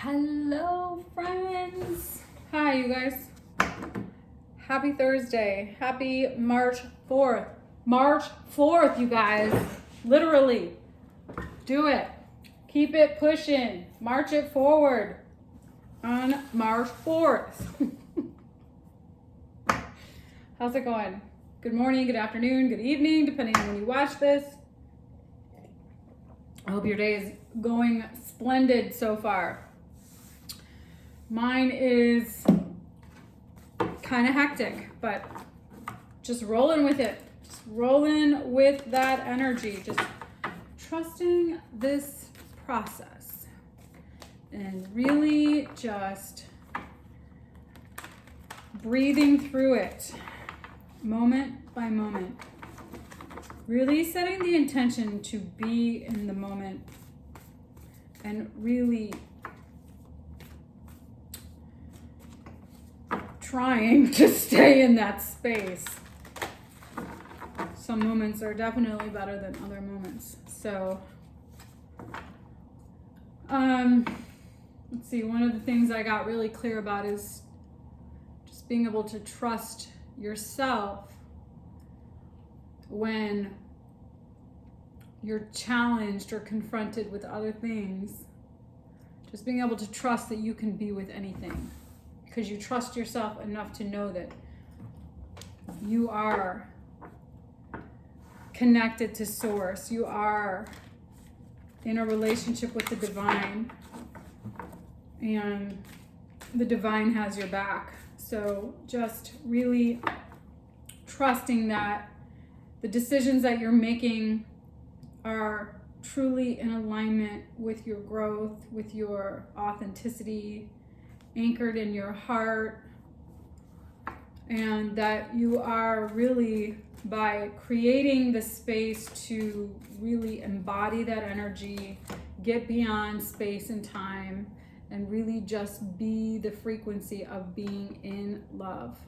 Hello, friends. Hi, you guys. Happy Thursday. Happy March 4th. March 4th, you guys. Literally. Do it. Keep it pushing. March it forward on March 4th. How's it going? Good morning, good afternoon, good evening, depending on when you watch this. I hope your day is going splendid so far. Mine is kind of hectic, but just rolling with it. Just rolling with that energy. Just trusting this process. And really just breathing through it, moment by moment. Really setting the intention to be in the moment and really trying to stay in that space. Some moments are definitely better than other moments. So, let's see, one of the things I got really clear about is just being able to trust yourself when you're challenged or confronted with other things. Just being able to trust that you can be with anything. Because you trust yourself enough to know that you are connected to source. You are in a relationship with the divine. And the divine has your back. So just really trusting that the decisions that you're making are truly in alignment with your growth, with your authenticity, anchored in your heart, and that you are really, by creating the space to really embody that energy, get beyond space and time, and really just be the frequency of being in love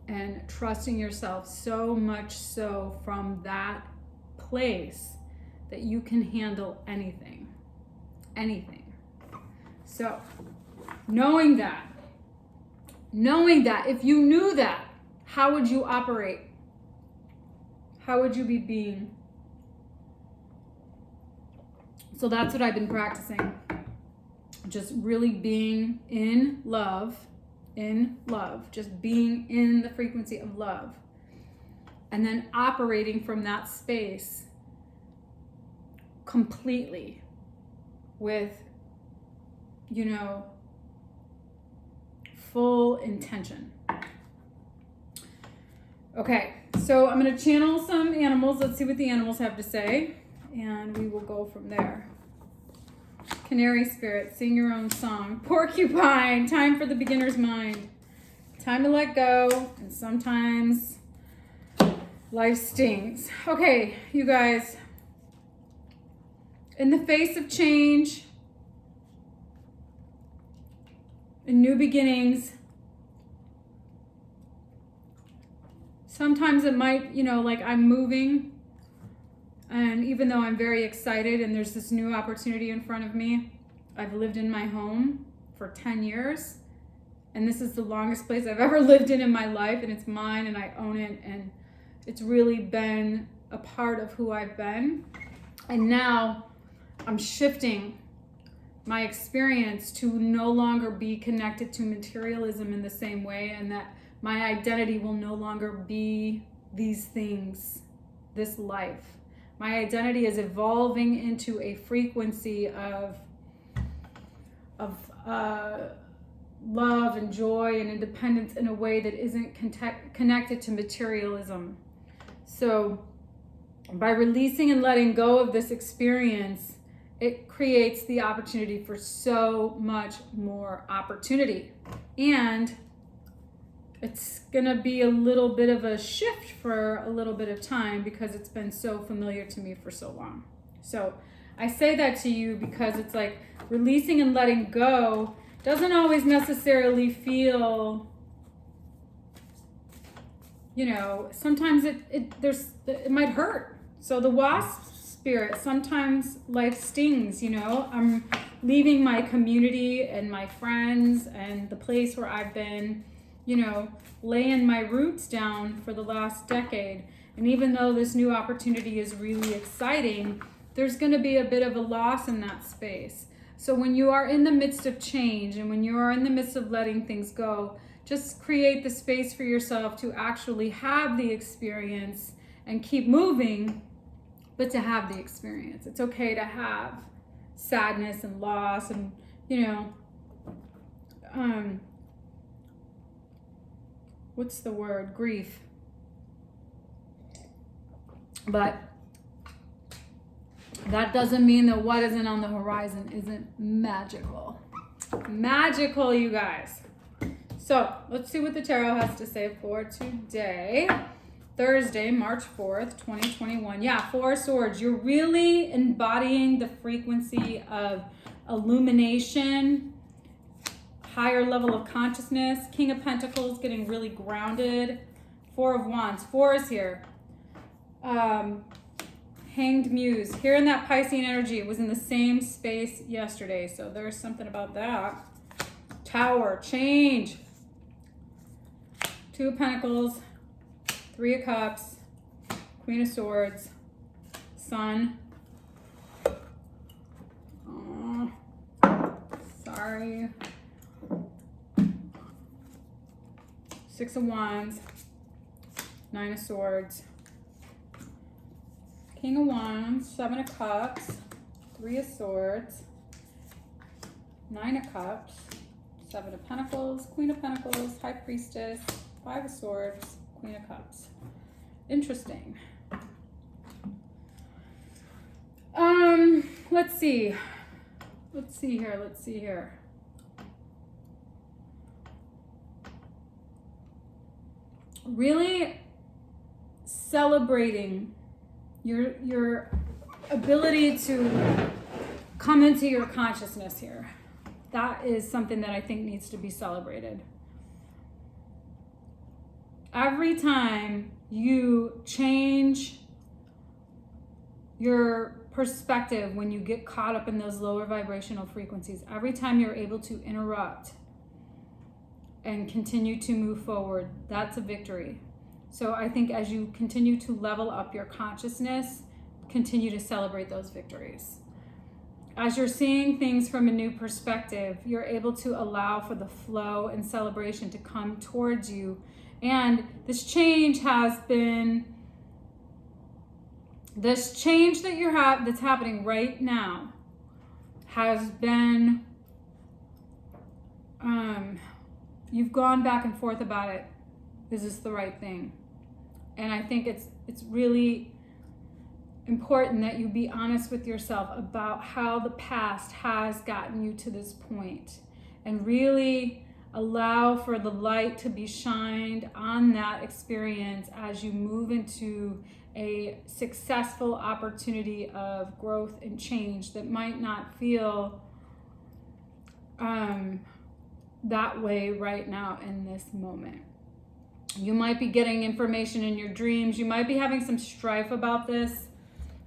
and trusting yourself so much so from that place that you can handle anything. So knowing that, if you knew that, how would you operate? How would you be being? So that's what I've been practicing. Just really being in love, just being in the frequency of love. And then operating from that space completely with, full intention. Okay, so I'm going to channel some animals. Let's see what the animals have to say, and we will go from there. Canary spirit, sing your own song. Porcupine, time for the beginner's mind. Time to let go, and sometimes life stings. Okay, you guys, in the face of change, in new beginnings, sometimes it might, like I'm moving, and even though I'm very excited and there's this new opportunity in front of me, I've lived in my home for 10 years, and this is the longest place I've ever lived in my life, and it's mine, and I own it, and it's really been a part of who I've been. And now I'm shifting my experience to no longer be connected to materialism in the same way, and that my identity will no longer be these things, this life. My identity is evolving into a frequency of love and joy and independence in a way that isn't connected to materialism. So by releasing and letting go of this experience, it creates the opportunity for so much more opportunity. And it's gonna be a little bit of a shift for a little bit of time because it's been so familiar to me for so long. So I say that to you because it's like releasing and letting go doesn't always necessarily feel, sometimes it might hurt. So the wasps Spirit, sometimes life stings, you know. I'm leaving my community and my friends and the place where I've been, you know, laying my roots down for the last decade. And even though this new opportunity is really exciting, there's going to be a bit of a loss in that space. So when you are in the midst of change and when you are in the midst of letting things go, just create the space for yourself to actually have the experience and keep moving, but to have the experience. It's okay to have sadness and loss and, you know, what's the word? Grief. But that doesn't mean that what isn't on the horizon isn't magical. Magical, you guys. So let's see what the tarot has to say for today. Thursday, March 4th, 2021. Yeah, Four of Swords. You're really embodying the frequency of illumination, higher level of consciousness. King of Pentacles, getting really grounded. Four of Wands. Four is here. Hanged Muse. Here in that Piscean energy. It was in the same space yesterday, so there's something about that. Tower. Change. Two of Pentacles. Three of Cups, Queen of Swords, Sun. Oh, sorry. Six of Wands, Nine of Swords, King of Wands, Seven of Cups, Three of Swords, Nine of Cups, Seven of Pentacles, Queen of Pentacles, High Priestess, Five of Swords, Queen of Cups. Interesting. Let's see. Let's see here. Really celebrating your ability to come into your consciousness here. That is something that I think needs to be celebrated. Every time you change your perspective when you get caught up in those lower vibrational frequencies, every time you're able to interrupt and continue to move forward, that's a victory. So I think as you continue to level up your consciousness, continue to celebrate those victories. As you're seeing things from a new perspective, you're able to allow for the flow and celebration to come towards you. And this change that that's happening right now has been, you've gone back and forth about it. Is this the right thing? And I think it's really important that you be honest with yourself about how the past has gotten you to this point and really allow for the light to be shined on that experience as you move into a successful opportunity of growth and change that might not feel that way right now in this moment. You might be getting information in your dreams. You might be having some strife about this.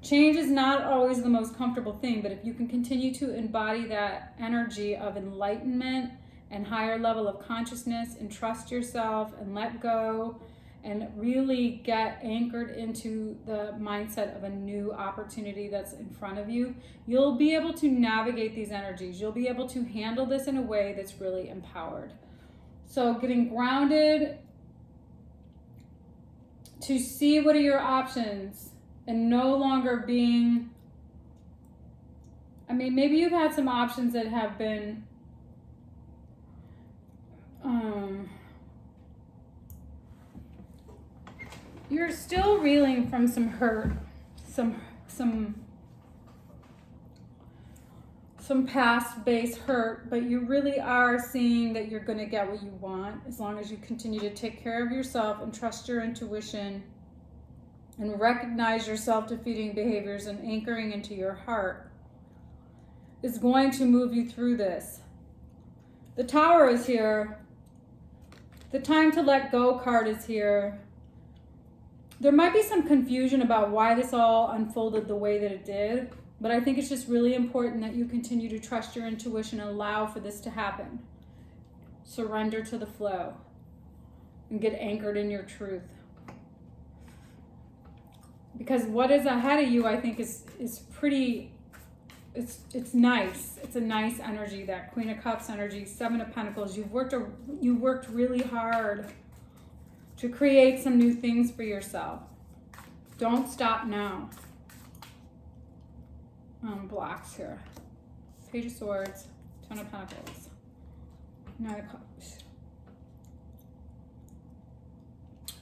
Change is not always the most comfortable thing, but if you can continue to embody that energy of enlightenment and higher level of consciousness and trust yourself and let go and really get anchored into the mindset of a new opportunity that's in front of you, you'll be able to navigate these energies. You'll be able to handle this in a way that's really empowered. So getting grounded to see what are your options and no longer being, maybe you've had some options that have been you're still reeling from some hurt, some past-based hurt, but you really are seeing that you're going to get what you want as long as you continue to take care of yourself and trust your intuition and recognize your self-defeating behaviors and anchoring into your heart is going to move you through this. The Tower is here. The time to let go card is here. there might be some confusion about why this all unfolded the way that it did, but I think it's just really important that you continue to trust your intuition and allow for this to happen. Surrender to the flow and get anchored in your truth. Because what is ahead of you, I think, is pretty, it's nice. It's a nice energy, that Queen of Cups energy, Seven of Pentacles. You worked really hard to create some new things for yourself. Don't stop now. Blocks here. Page of Swords, Ten of Pentacles, Nine of Cups.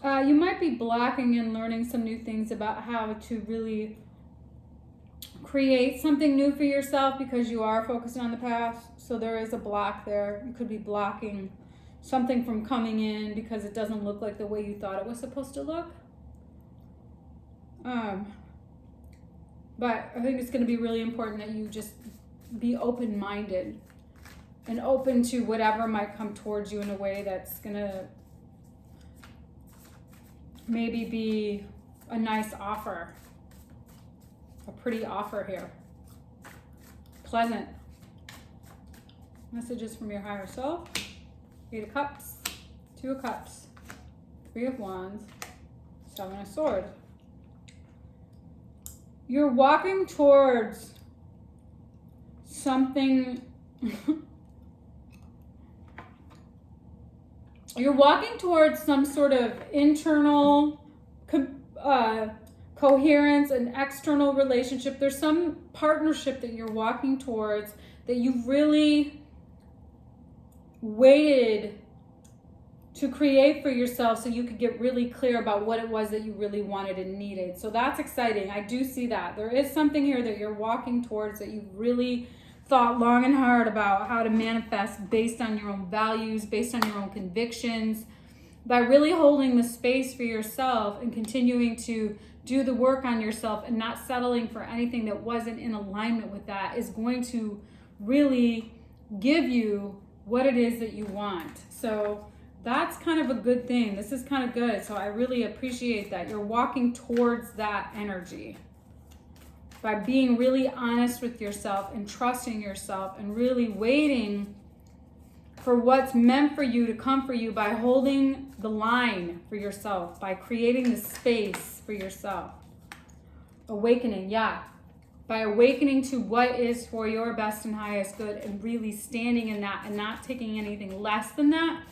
You might be blocking and learning some new things about how to really create something new for yourself because you are focused on the past. So there is a block there. You could be blocking something from coming in because it doesn't look like the way you thought it was supposed to look. But I think it's going to be really important that you just be open-minded and open to whatever might come towards you in a way that's going to maybe be a nice offer, a pretty offer here. Pleasant. Messages from your higher self. Eight of Cups, Two of Cups, Three of Wands, Seven of Swords. You're walking towards something. You're walking towards some sort of internal coherence and external relationship. There's some partnership that you're walking towards that you really waited to create for yourself so you could get really clear about what it was that you really wanted and needed. So that's exciting. I do see that. There is something here that you're walking towards that you've really thought long and hard about how to manifest based on your own values, based on your own convictions. By really holding the space for yourself and continuing to do the work on yourself and not settling for anything that wasn't in alignment with that is going to really give you what it is that you want. So that's kind of a good thing. This is kind of good. So I really appreciate that. You're walking towards that energy by being really honest with yourself and trusting yourself and really waiting for what's meant for you to come for you by holding the line for yourself, by creating the space for yourself. Awakening, yeah. By awakening to what is for your best and highest good and really standing in that and not taking anything less than that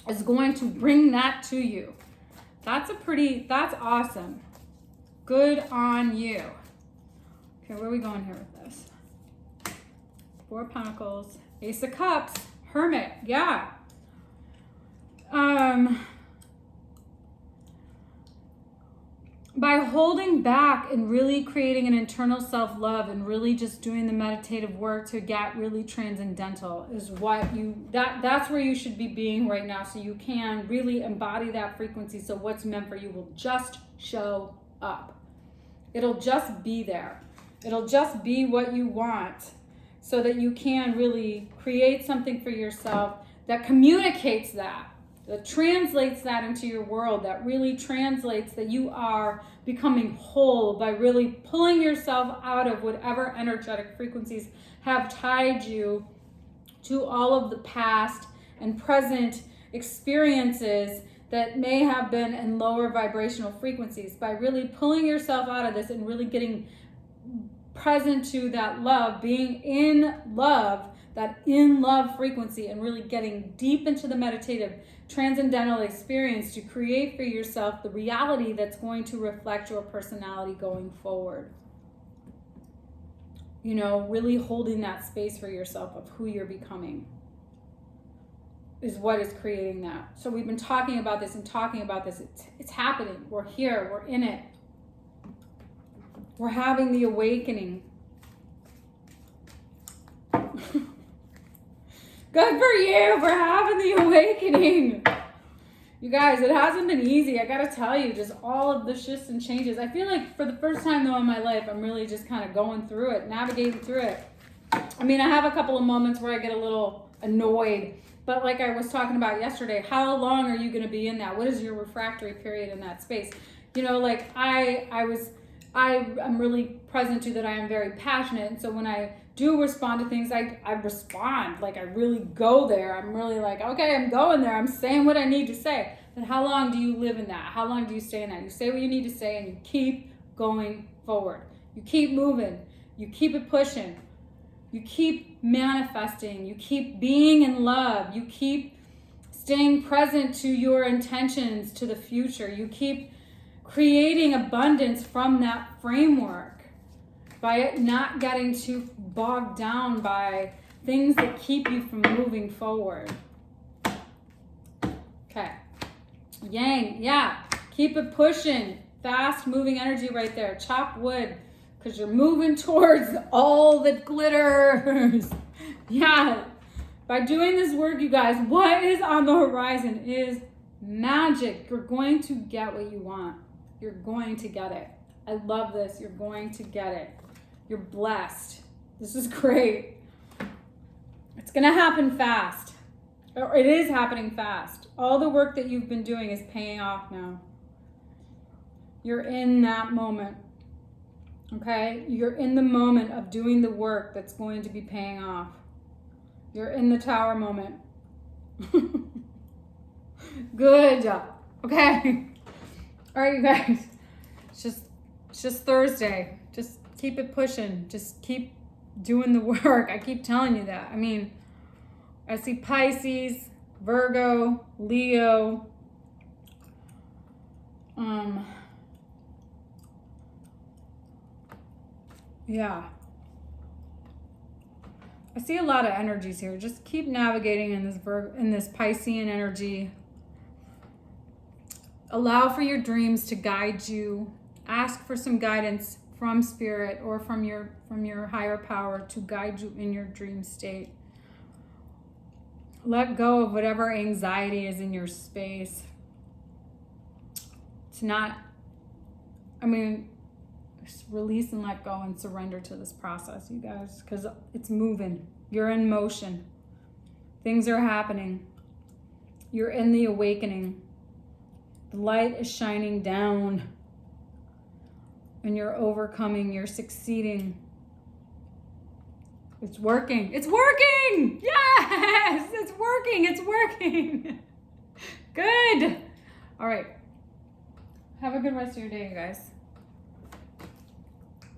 is going to bring that to you. That's awesome. Good on you. Okay, where are we going here with this? Four of Pentacles, Ace of Cups, Hermit, yeah. By holding back and really creating an internal self-love and really just doing the meditative work to get really transcendental is what that's where you should be being right now, so you can really embody that frequency, so what's meant for you will just show up. It'll just be there. It'll just be what you want, so that you can really create something for yourself that communicates that translates that into your world, that really translates that you are becoming whole by really pulling yourself out of whatever energetic frequencies have tied you to all of the past and present experiences that may have been in lower vibrational frequencies. By really pulling yourself out of this and really getting present to that love, being in love, that in love frequency, and really getting deep into the meditative transcendental experience to create for yourself the reality that's going to reflect your personality going forward. You know, really holding that space for yourself of who you're becoming is what is creating that. So we've been talking about this and talking about this. It's happening. We're here. We're in it. We're having the awakening. Good for you for having the awakening. You guys, it hasn't been easy. I gotta tell you, just all of the shifts and changes. I feel like for the first time though in my life, I'm really just kind of going through it, navigating through it. I mean, I have a couple of moments where I get a little annoyed, but like I was talking about yesterday, how long are you gonna be in that? What is your refractory period in that space? You know, like I'm really present to that I am very passionate. And so when I do respond to things, I respond, like I really go there. I'm really like, okay, I'm going there. I'm saying what I need to say. But how long do you live in that? How long do you stay in that? You say what you need to say and you keep going forward. You keep moving. You keep it pushing. You keep manifesting. You keep being in love. You keep staying present to your intentions, to the future. You keep creating abundance from that framework by not getting too bogged down by things that keep you from moving forward. Okay. Yang, yeah. Keep it pushing. Fast moving energy right there. Chop wood because you're moving towards all the glitters. Yeah. By doing this work, you guys, what is on the horizon is magic. You're going to get what you want. You're going to get it. I love this. You're going to get it. You're blessed. This is great. It's going to happen fast. Or it is happening fast. All the work that you've been doing is paying off now. You're in that moment. Okay? You're in the moment of doing the work that's going to be paying off. You're in the tower moment. Good job. Okay. All right, you guys. It's just Thursday. Just keep it pushing. Just keep doing the work. I keep telling you that. I mean, I see Pisces, Virgo, Leo. Yeah. I see a lot of energies here. Just keep navigating in this Piscean energy. Allow for your dreams to guide you. Ask for some guidance from spirit or from your higher power to guide you in your dream state. Let go of whatever anxiety is in your space. Just release and let go and surrender to this process, you guys, because it's moving. You're in motion. Things are happening. You're in the awakening. The light is shining down. And you're overcoming. You're succeeding. It's working. It's working! Yes! It's working. It's working. Good. All right. Have a good rest of your day, you guys.